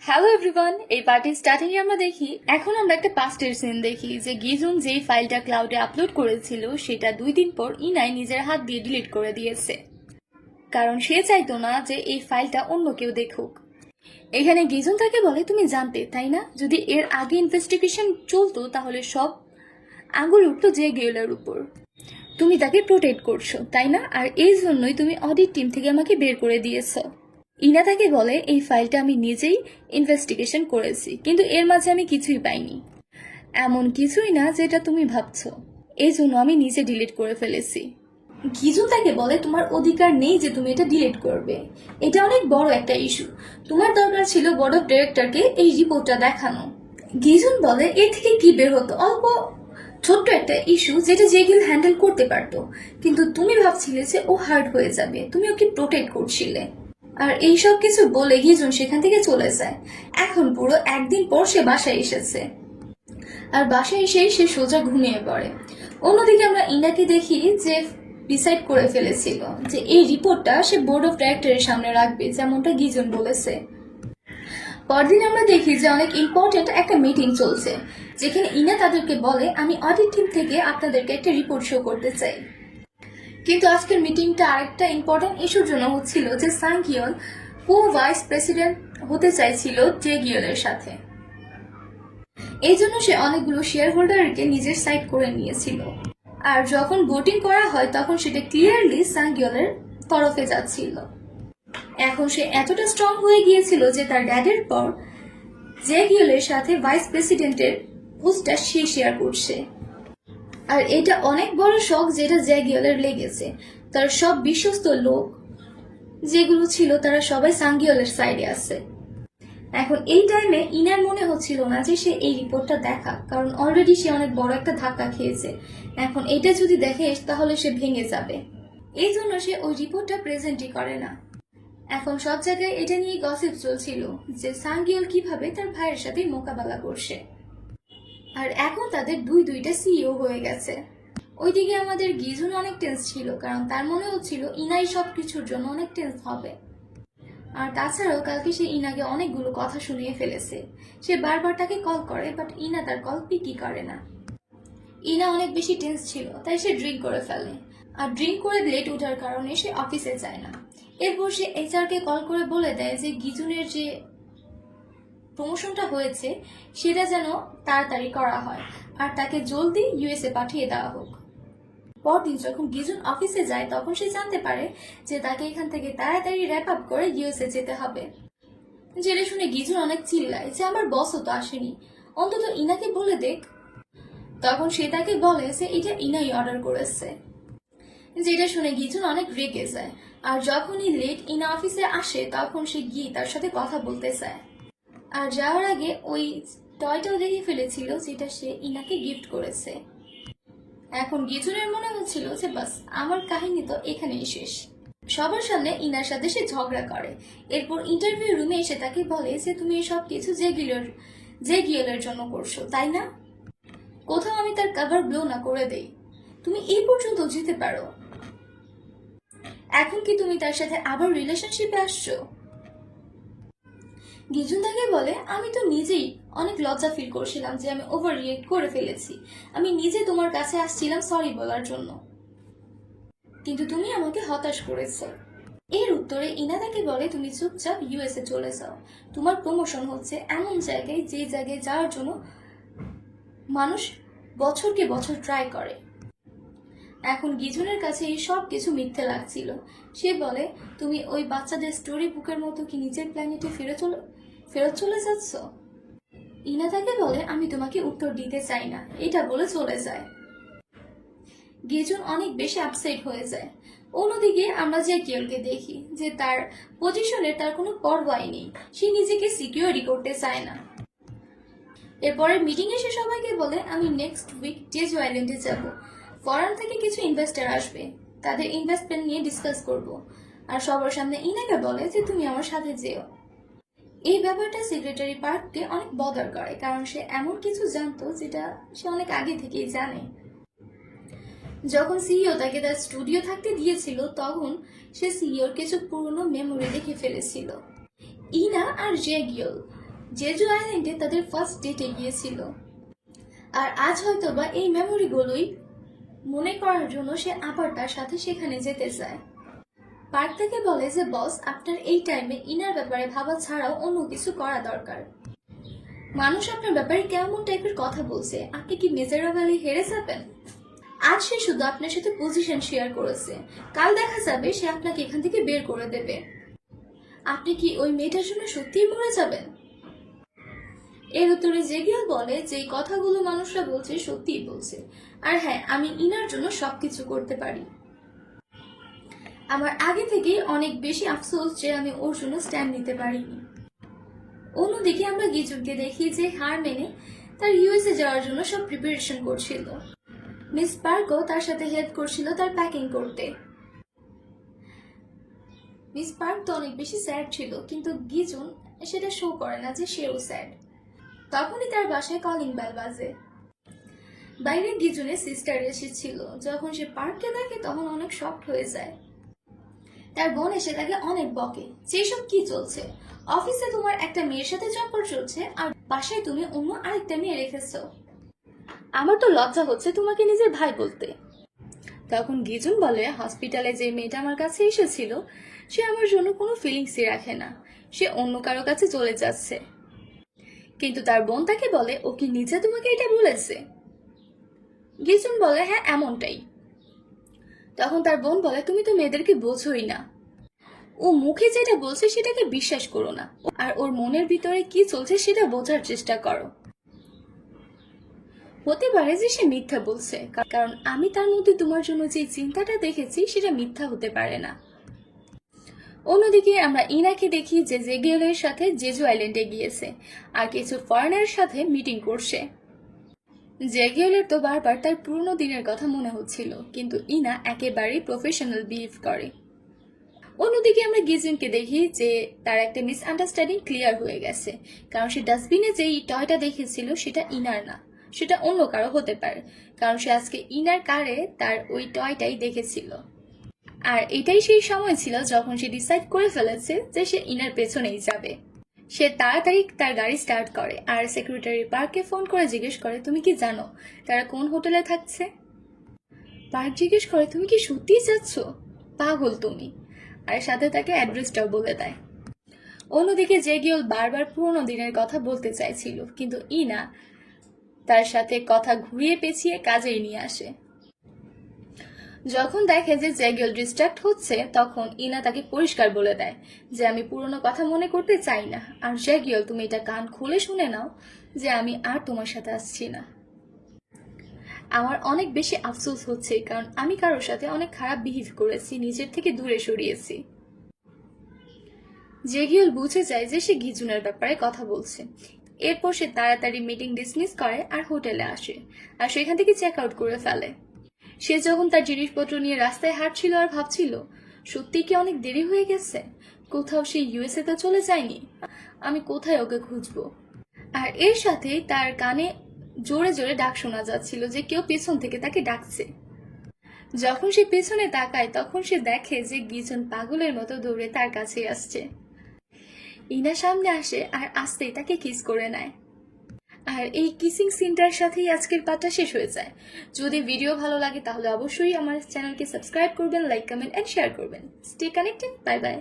Hello everyone, এই পার্টির starting এ আমরা দেখি এখন আমরা একটা পাস্টের সিন দেখি যে গিজুন যেই ফাইলটা ক্লাউডে আপলোড করেছিল সেটা 2 দিন পর ইনাই নিজের হাত দিয়ে ডিলিট করে দিয়েছে, কারণ সে চাইতো না যে এই ফাইলটা অন্য কেউ দেখুক। এখানে গিজুন তাকে বলে, তুমি জানতে তাই না, যদি এর আগে ইনভেস্টিগেশন চলতো তাহলে সব আঙুল উঠতো জে গিয়েলের উপর। তুমি তাকে প্রোটেক্ট করছো তাই না, আর এই জন্যই তুমি অডিট টিম থেকে আমাকে বের করে দিয়েছো। ইনা তাকে বলে, এই ফাইলটা আমি নিজেই ইনভেস্টিগেশন করেছি, কিন্তু এর মাঝে আমি কিছুই পাইনি, এমন কিছুই না যেটা তুমি ভাবছো, এই জন্য আমি নিজে ডিলিট করে ফেলেছি। গিজুন তাকে বলে, তোমার অধিকার নেই যে তুমি এটা ডিলিট করবে, এটা অনেক বড় একটা ইস্যু, তোমার দরকার ছিল বোর্ড অফ ডিরেক্টরকে এই রিপোর্টটা দেখানো। গিজুন বলে, এর থেকে কি বের হতো, অল্প ছোট্ট একটা ইস্যু যেটা জেগিল হ্যান্ডেল করতে পারতো, কিন্তু তুমি ভাবছিলে যে ও হার্ট হয়ে যাবে, তুমি ওকে প্রোটেক্ট করছিলে। আর এইসব কিছু বলে গিজুন সেখান থেকে চলে যায়। এখন পুরো একদিন পর সে বাসায় এসেছে, আর বাসায় এসেই সে সোজা ঘুমিয়ে পড়ে। অন্যদিকে আমরা ইনাকে দেখি যে ডিসাইড করে ফেলেছিল যে এই রিপোর্টটা সে বোর্ড অফ ডাইরেক্টরের সামনে রাখবে, যেমনটা গিজুন বলেছে। পরদিন আমরা দেখি যে অনেক ইম্পর্টেন্ট একটা মিটিং চলছে, যেখানে ইনা তাদেরকে বলে, আমি অডিট টিম থেকে আপনাদেরকে একটা রিপোর্ট শো করতে চাই। কিন্তু আজকের মিটিংটা আরেকটা ইম্পর্টেন্ট ইস্যুর জন্য হচ্ছিল যে সাংগিয়ন কো ভাইস প্রেসিডেন্ট হতে চাইছিল জে গিয়লের সাথে। এই জন্য সে অনেকগুলো শেয়ার হোল্ডারকে নিজের সাইড করে নিয়েছিল, আর যখন ভোটিং করা হয় তখন সেটা ক্লিয়ারলি সাংগিয়লের তরফে যাচ্ছিল। এখন সে এতটা স্ট্রং হয়ে গিয়েছিল যে তার ড্যাডের পর জে গিয়লের সাথে ভাইস প্রেসিডেন্টের পোস্টটা সে শেয়ার করছে। আর এটা অনেক বড় শখ যেটা জে গিয়লের লেগেছে। তার সব বিশ্বস্ত লোক যেগুলো ছিল তারা সবাই সাংগিয়লের সাইডে আছে। এখন এই টাইমে ইনার মনে হচ্ছিল না যে সে এই রিপোর্টটা দেখা, কারণ অলরেডি সে অনেক বড় একটা ধাক্কা খেয়েছে। এখন এটা যদি দেখে তাহলে সে ভেঙে যাবে, এই জন্য সে ওই রিপোর্টটা প্রেজেন্টই করে না। এখন সব জায়গায় এটা নিয়ে গসিপ চলছিল যে সাংগিয়ল কিভাবে তার ভাইয়ের সাথে মোকাবেলা করছে, আর এখন তাদের দুইটা সিইও হয়ে গেছে। ওইদিকে আমাদের গিজুন অনেক টেন্স ছিল, কারণ তার মনে হচ্ছিল ইনাই সবকিছুর জন্য অনেক টেন্স হবে। আর তাছাড়াও কালকে সে ইনাকে অনেকগুলো কথা শুনিয়ে ফেলেছে। সে বারবার তাকে কল করে, বাট ইনা তার কল পিকই করে না। ইনা অনেক বেশি টেন্স ছিল, তাই সে ড্রিঙ্ক করে ফেলে, আর ড্রিঙ্ক করে লেট ওঠার কারণে সে অফিসে যায় না। এরপর সে এইচআরকে কল করে বলে দেয় যে গিজুনের যে প্রমোশনটা হয়েছে সেটা যেন তাড়াতাড়ি করা হয়, আর তাকে জলদি ইউএসএ পাঠিয়ে দেওয়া হোক। পরদিন যখন গিজুন অফিসে যায় তখন সে জানতে পারে যে তাকে এখান থেকে তাড়াতাড়ি র্যাপ আপ করে ইউএসএ যেতে হবে। যেটা শুনে গিজুন অনেক চিল্লায় যে আমার বসও তো আসেনি, অন্তত ইনাকে বলে দেখ। তখন সে তাকে বলে যে এটা ইনাই অর্ডার করেছে। যেটা শুনে গিজুন অনেক রেগে যায়, আর যখনই লেট ইনা অফিসে আসে তখন সে গিয়ে তার সাথে কথা বলতে চায়। আর যাওয়ার আগে ওই টয়টাও দেখে ফেলেছিল যেটা সে ইনাকে গিফট করেছে। এখন গিজুনের মনে হচ্ছিল যে বাস আমার কাহিনী তো এখানেই শেষ। সবার সামনে ইনার সাথে সে ঝগড়া করে। এরপর ইন্টারভিউ রুমে এসে তাকে বলে যে তুমি সব কিছু জে গিয়েলের জন্য করছো তাই না, কোথাও আমি তার কভার ব্লো না করে দেই, তুমি এই পর্যন্ত যেতে পারো, এখন কি তুমি তার সাথে আবার রিলেশনশিপে আসছো? গিজুন তাকে বলে, আমি তো নিজেই অনেক লজ্জা ফিল করছিলাম যে আমি ওভার রিয়েক্ট করে ফেলেছি, আমি নিজে তোমার কাছে আসছিলাম সরি বলার জন্য, কিন্তু তুমি আমাকে হতাশ করেছো। এর উত্তরে ইনা তাকে বলে, তুমি চুপচাপ ইউএসএ চলে যাও, তোমার প্রমোশন হচ্ছে এমন জায়গায় যে জায়গায় যাওয়ার জন্য মানুষ বছরকে বছর ট্রাই করে। এখন গিজুনের কাছে এই সব কিছু মিথ্যে লাগছিল। সে বলে, তুমি ওই বাচ্চাদের স্টোরি বুকের মতো কি নিজের প্ল্যানেটে ফেরত চলে যাচ্ছ? ইনা তাকে বলে, আমি তোমাকে উত্তর দিতে চাই না, এটা বলে চলে যায়। গিজুন অনেক বেশি আপসেট হয়ে যায়। অন্যদিকে আমরা যে কিয়লকে দেখি যে তার পজিশনে তার কোনো পরোয়াই নেই, সে নিজেকে সিকিউরিটি করতে চায় না। এরপরের মিটিং এ সে সবাইকে বলে, আমি নেক্সট উইক জেজু আইল্যান্ডে যাব, ফরেন থেকে কিছু ইনভেস্টার আসবে, তাদের ইনভেস্টমেন্ট নিয়ে ডিসকাস করব। আর সবার সামনে ইনাকে বলে যে তুমি আমার সাথে যেও। এই ব্যাপারটা সেক্রেটারি পার্ককে অনেক বদার করে, কারণ সে এমন কিছু জানতো যেটা সে অনেক আগে থেকেই জানে। যখন সিইও তাকে তার স্টুডিও থাকতে দিয়েছিল তখন সে সিইওর কিছু পুরনো মেমোরি দেখে ফেলেছিল। ইনা আর জে গিয়ল জেজু আইল্যান্ডে তাদের ফার্স্ট ডেটে গিয়েছিল, আর আজ হয়তো বা এই মেমোরিগুলোই মনে করার জন্য সে আবার তার সাথে সেখানে যেতে চায়। পার্ক থেকে বলে যে বস, আপনার এই টাইমে ইনার ব্যাপারে ভাবা ছাড়াও অন্য কিছু করা দরকার। মানুষ আপনার ব্যাপারে কেমন টাইপের কথা বলছে, আপনি কি মেজারেবলি হেরে যাবেন? আজ সে শুধু আপনার সাথে পজিশন শেয়ার করেছে, কাল দেখা যাবে সে আপনাকে এখান থেকে বের করে দেবে। আপনি কি ওই মেয়েটার জন্য সত্যিই মরে যাবেন? এর উত্তরে জেগিয়া বলে যে এই কথাগুলো মানুষরা বলছে সত্যিই বলছে, আর হ্যাঁ, আমি ইনার জন্য সবকিছু করতে পারি। আমার আগে থেকেই অনেক বেশি আফসোস যে আমি ওর জন্য স্ট্যান্ড নিতে পারিনি। অন্যদিকে আমরা গিজুনকে দেখি যে হার মেনে তার ইউএসএ যাওয়ার জন্য সব প্রিপারেশন করছিল। মিস পার্কও তার সাথে হেল্প করছিল তার প্যাকিং করতে। মিস পার্ক তো অনেক বেশি স্যাড ছিল, কিন্তু গিজুন সেটা শো করে না যে সেও স্যাড। তখনই তার বাসায় কলিং বেল বাজে। বাইরে গিজুনের সিস্টার এসেছিল। যখন সে পার্ককে দেখে তখন অনেক শকড হয়ে যায়। তার বোন এসে তাকে অনেক বকে, যেসব কি চলছে, অফিসে তোমার একটা মেয়ের সাথে চক্কর চলছে আর বাসায় তুমি অন্য আরেকটা মেয়ে রেখেছো। আমার তো লজ্জা হচ্ছে তোমাকে নিজের ভাই বলতে। তখন গিজুন বলে, হসপিটালে যে মেয়েটা আমার কাছে এসেছিল সে আমার জন্য কোনো ফিলিংসই রাখে না, সে অন্য কারো কাছে চলে যাচ্ছে। কিন্তু তার বোন তাকে বলে, ও কি নিজে তোমাকে এটা বলেছে? গিজুন বলে, হ্যাঁ এমনটাই। তখন তার বোন বলে, তুমি তো মেয়েদেরকে বোঝোই না, ও মুখে যেটা বলছে সেটাকে বিশ্বাস করো না, আর ওর মনের ভিতরে কি চলছে সেটা বোঝার চেষ্টা করো। হতে পারে যে সে মিথ্যা বলছে, কারণ আমি তার মধ্যে তোমার জন্য যে চিন্তাটা দেখেছি সেটা মিথ্যা হতে পারে না। অন্যদিকে আমরা ইনাকে দেখি যে জেগিওলের সাথে জেজু আইল্যান্ডে গিয়েছে আর কিছু ফরেনারের সাথে মিটিং করছে। জেগিওলের তো বারবার তার পুরনো দিনের কথা মনে হচ্ছিল, কিন্তু ইনা একেবারেই প্রফেশনাল বিহেভ করে। অন্যদিকে আমরা গিজুনকে দেখি যে তার একটা মিসআন্ডারস্ট্যান্ডিং ক্লিয়ার হয়ে গেছে, কারণ সে ডাস্টবিনে যেই টয়টা দেখেছিল সেটা ইনার না, সেটা অন্য কারো হতে পারে, কারণ সে আজকে ইনার কারে তার ওই টয়টাই দেখেছিল। আর এটাই সেই সময় ছিল যখন সে ডিসাইড করে ফেলেছে যে সে ইনার পেছনেই যাবে। সে তাড়াতাড়ি তার গাড়ি স্টার্ট করে আর সেক্রেটারি পার্ককে ফোন করে জিজ্ঞেস করে, তুমি কি জানো তারা কোন হোটেলে থাকছে? পার্ক জিজ্ঞেস করে, তুমি কি সত্যিই যাচ্ছ? পাগল তুমি। আর সাথে তাকে অ্যাড্রেসটাও বলে দেয়। অন্যদিকে জেগিওল বারবার পুরোনো দিনের কথা বলতে চাইছিল, কিন্তু ইনা তার সাথে কথা ঘুরিয়ে পেঁচিয়ে কাজেই নিয়ে আসে। যখন দেখে যে জেগিওল ডিস্ট্রাক্ট হচ্ছে তখন ইনা তাকে পরিষ্কার বলে দেয় যে আমি পুরনো কথা মনে করতে চাই না, আর জেগিওল তুমি এটা কান খুলে শুনে নাও যে আমি আর তোমার সাথে আসছি না। আমার অনেক বেশি আফসোস হচ্ছে, কারণ আমি কারোর সাথে অনেক খারাপ বিহেভ করেছি, নিজের থেকে দূরে সরিয়েছি। জেগিওল বুঝে যায় যে সে গিজুনের ব্যাপারে কথা বলছে। এরপর সে তাড়াতাড়ি মিটিং ডিসমিস করে আর হোটেলে আসে, আর সেখান থেকে চেক আউট করে ফেলে। সে যখন তার জিনিসপত্র নিয়ে রাস্তায় হাঁটছিল আর ভাবছিল সত্যি কি অনেক দেরি হয়ে গেছে, কোথাও সে ইউএসএ তে চলে যায়নি, আমি কোথায় ওকে খুঁজবো। আর এর সাথে তার কানে জোরে জোরে ডাক শোনা যাচ্ছিল যে কেউ পেছন থেকে তাকে ডাকছে। যখন সে পেছনে তাকায় তখন সে দেখে যে গিজন পাগলের মতো দৌড়ে তার কাছে আসছে। ইনা সামনে আসে আর আসতেই তাকে কিস করে নেয়। আর এই কিসিং সিনটার সাথেই আজকের পার্টটা শেষ হয়ে যায়। যদি ভিডিও ভালো লাগে তাহলে অবশ্যই আমার চ্যানেলকে সাবস্ক্রাইব করবেন, লাইক, কমেন্ট এন্ড শেয়ার করবেন। Stay connected, bye bye.